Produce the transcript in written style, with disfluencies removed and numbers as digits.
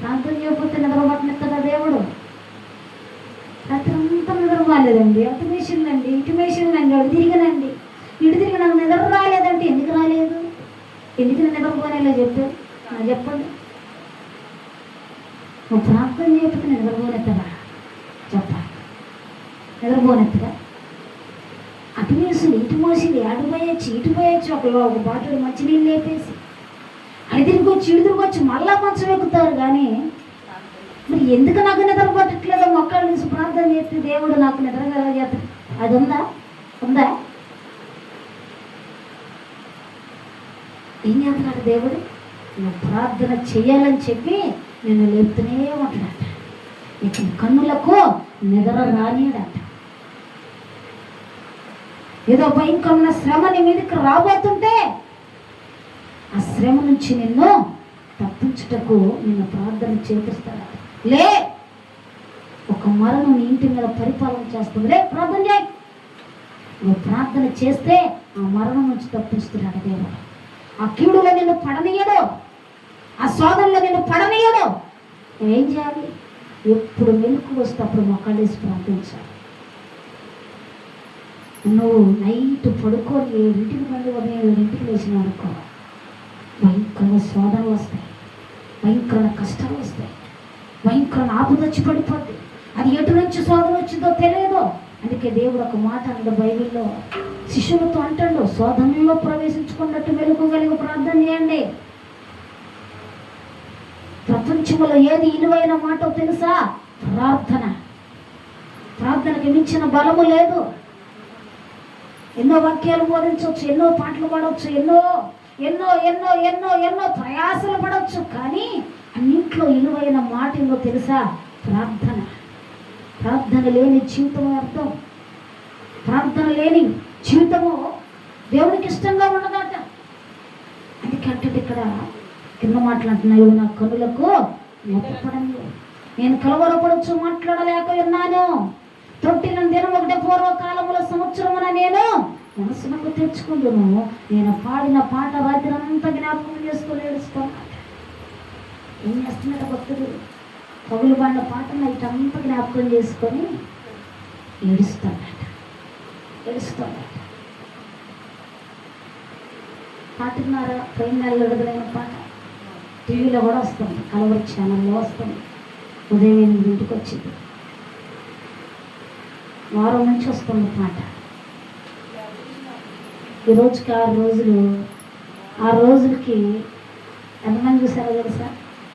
ప్రార్థన చేయకపోతే నిద్రపట్టనిస్తాడా దేవుడు? రాత్రి అంతా నిద్ర రాలేదండి, అటు మేసిందండి, ఇటు మేసిందండి, అటు తిరిగినండి, ఇటు తిరిగి నాకు నిద్ర రాలేదంటే ఎందుకు రాలేదు? ఎందుకు నిద్రపోనేలా చెప్పారు? చెప్పండి. నువ్వు ప్రార్థన చేయకపోతే నిద్రపోనెత్తరా? చెప్పాలి. నిద్రపోనెత్తరా? అటు వేసింది, ఇటు మోసింది, అటు పోయొచ్చి ఇటు పోయొచ్చి ఒక బాటిల్ మంచినీళ్ళు లేపేసి అటు తిరిగి వచ్చి ఇటు తిరిగి వచ్చి మళ్ళా మంచం ఎక్కుతారు. కానీ మరి ఎందుకు నాకు నిద్ర పట్టట్లేదో మొక్కల నుంచి ప్రార్థన చేస్తే దేవుడు నాకు నిద్రగా చేస్తాడు. అది ఉందా? ఉందా? ఏం చేస్తున్నాడు దేవుడు? నువ్వు ప్రార్థన చేయాలని చెప్పి నేను లేపుతూనే ఉంటాడట. నీకు కన్నులకు నిద్ర రానియడట. ఏదో భయంకరమైన శ్రమ నీ మీదకి రాబోతుంటే ఆ శ్రమ నుంచి నిన్ను తప్పించుటకు నిన్ను ప్రార్థన చేపిస్తాడట. లే, ఒక మరణం నీ ఇంటి మీద పరిపాలన చేస్తుంది. లే, ప్రార్థన చేయి. నువ్వు ప్రార్థన చేస్తే ఆ మరణం నుంచి తప్పిస్తున్నాడు దేవుడు. ఆ కీడులో నిన్ను పడనీయడు, ఆ శోధనలో నిన్ను పడనీయడు. ఏం చేయాలి? ఎప్పుడు మెలకు వస్తే అప్పుడు మొక్కలేసి ప్రార్థించాలి. నువ్వు నైట్ పడుకొని 7ంటికి మళ్ళీ ఉదయం 7ంటికి లేచిన అనుకో, భయంకరమైన శోధనలు వస్తాయి, భయంకరమైన కష్టాలు వస్తాయి, భయంకరమైన ఆపద వచ్చి పడిపోద్ది. అది ఎటు నుంచి శోధన వచ్చిందో తెలియదు. అందుకే దేవుడు ఒక మాట అన్నాడు బైబిల్లో, శిష్యులతో అంటాడు, శోధనలో ప్రవేశించుకున్నట్టు మెలకు కలిగి ప్రార్థన చేయండి. ప్రపంచంలో ఏది విలువైన మాట తెలుసా? ప్రార్థన. ప్రార్థనకి మించిన బలము లేదు. ఎన్నో వాక్యాలు బోధించవచ్చు, ఎన్నో పాటలు పాడవచ్చు, ఎన్నో ఎన్నో ఎన్నో ఎన్నో ఎన్నో ప్రయాసలు పడవచ్చు. కానీ అన్నింట్లో విలువైన మాట ఏందో తెలుసా? ప్రార్థన. ప్రార్థన లేని జీవితం అర్థం. ప్రార్థన లేని జీవితము దేవునికి ఇష్టంగా ఉండదట. అందుకంటే ఇక్కడ కింద మాట్లాడుతున్నాయి, నా కనులకు మెప్పపడని, నేను కలవరపడచ్చు మాట్లాడలేక ఉన్నాను. తొట్టిన దినం ఒకటే పూర్వకాలముల సంవత్సరమున నేను మనసునకు తెచ్చుకుంటున్నాను. నేను పాడిన పాట రాత్రి అంతా జ్ఞాపకం చేసుకొని ఏడుస్తాను. ఏం చేస్తున్నాడు భక్తుడు? పగులు పాడిన పాట నైట్ అంతా జ్ఞాపకం చేసుకొని ఏడుస్తాడట. పాటున్నారా? పోయిన నెలలో విడుదలైన పాట టీవీలో కూడా వస్తుంది, కలవరి ఛానల్లో వస్తుంది. ఉదయం 8ంటికి వచ్చింది, వారం నుంచి వస్తుంది పాట. ఈ రోజుకి 6 రోజులు, 6 రోజులకి ఎంతమంది చూసారో తెలుసా?